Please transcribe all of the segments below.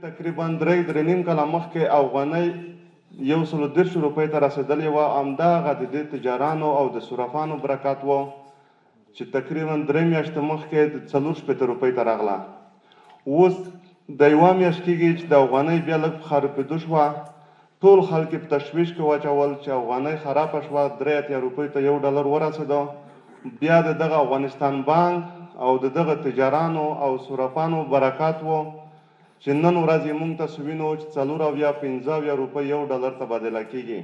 تقریبا 3.5 کاله مخکې افغانۍ 130 روپۍ ته رسېدلې وه. همدغه د دې تجارانو او د صرافانو برکت و چې تقریبا 3 میاشتې مخکې د 460 روپۍ ته راغله. اوس د یوه میاشت کېږي چې د افغانۍ بیا لږ په خرابېدو شوه. ټول خلک په تشویش کې واچول چې افغانۍ خرابه شوه. 83 روپۍ ته $1 ورسېده. بیا د دغه افغانستان بانک او د دغه تجارانو او صرافانو برکت و چې نن ورځ موږ ته وینو چې 4.50 روپۍ $1 ته بدله کېږي.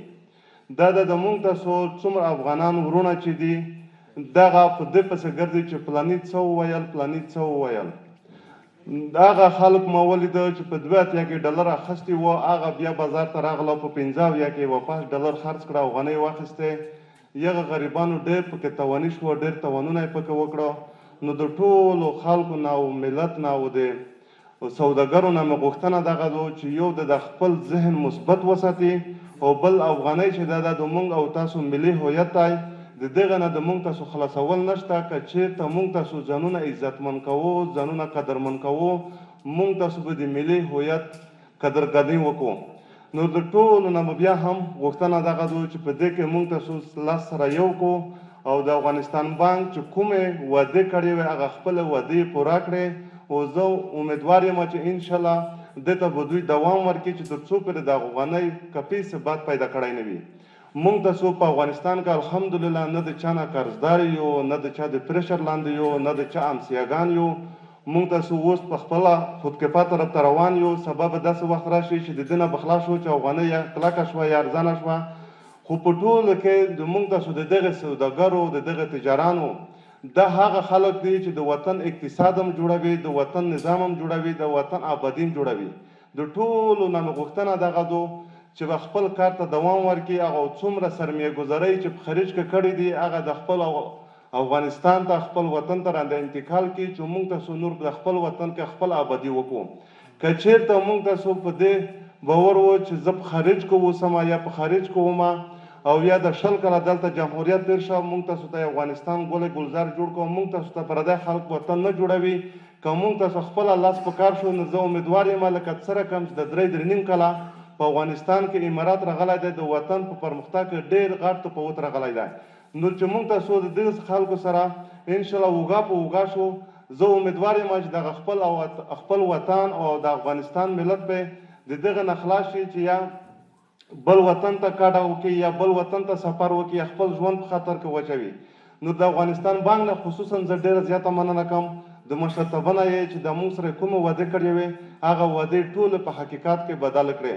دا د موږ تاسو څومره افغانان ورونه چې دي دغه په دې پسې ګرځي چې فلاني څه وویل فلاني څه وویل. هغه خلک ما ولیده چې په 82 کې $1 اخیستي وو، هغه بیا بازار ته راغله په 15 کې واپس $1 خرڅ کړه، افغانۍ واخیستې. هغه غریبانو ډېر پکې تواني شوه، ډېر تاوانونه یې پکې وکړه. نو د ټولو خلکو نه او ملت نه او د سوداګرو نه مې غوښتنه دغه ده چې یو د خپل ذهن مثبت وساتي او بل افغانۍ چې دا د موږ او تاسو ملي هویت دی، د دغه نه د موږ تاسو خلاصول نشته. که چېرته موږ تاسو ځانونه عزتمن کوو، ځانونه قدرمن کوو، موږ تاسو به د ملي هویت قدرګنۍ وکړو. نو د ټولو نه بیا هم غوښتنه دغه ده چې په دې کې موږ تاسو لاس سره یو کړو او د افغانستان بانک چې کومې وعدې کړې وې هغه خپله وعدې پوره کړې. او زه امیدوار یم چې انشاءالله دې ته به دوی دوام ورکړي چې تر څو پورې د افغانۍ کپي ثبات پیدا کړی نه وي. موږ تاسو په افغانستان کې الحمدلله نه د چا نه قرضدار یو، نه د چا د پریشر لاندې یو، نه د چا امسیاګان یو. موږ تاسو اوس په خپله خودکفا طرف ته روان یو. سبا به داسې وخت راشي چې د دې نه به خلاص شو چې افغانۍ یا کلکه شوه یا ارزانه شوه. خو په ټولو کې د موږ تاسو د دغه سوداګرو د دغه تجارانو دا هغه خلک دي چې د وطن اقتصاد هم جوړوي، د وطن نظام هم جوړوي، د وطن آبادي هم جوړوي. د ټولو نه مې غوښتنه دغه ده چې خپل کار ته دوام ورکړي. هغه څومره سرمایه ګذارۍ چې په خارج کې کړې دي هغه د خپل افغانستان ته خپل وطن ته راته انتقال کړي چې موږ تاسو نور د خپل وطن کې خپل آبادي وکړو. که چېرته موږ تاسو په دې باور و چې زه په خارج کې اوسم یا په خارج کې وم او یا د 20 کاله دلته جمهوریت تېر شه، موږ تاسو ته افغانستان ګل ګلزار جوړ کړو. موږ تاسو ته پردی خلک وطن نه جوړوي. که موږ تاسو خپله لاس په کار شو نو زه امیدوار یم لکه څه رقم چې د 3.5 کاله په افغانستان کې امارات راغلی دی، د وطن په پرمختګ کې ډېر غټ تفاوت راغلی دی. نو چې موږ تاسو د دې خلکو سره انشاءالله اوږه په اوږه شو، زه امیدوار یم چې دغه خپل وطن او د افغانستان ملت به د دغه نه خلاص شي چې یا بل وطن ته کډه وکړي یا بل وطن ته سفر وکړي یا خپل ژوند په خطر کې واچوي. نو د افغانستان بانک نه خصوصا زه ډېره زیاته مننه کوم د مشرتابه نه یې چې د موږ سره کومې وعدې کړې وې هغه وعدې ټولې په حقیقت کې بدل کړې.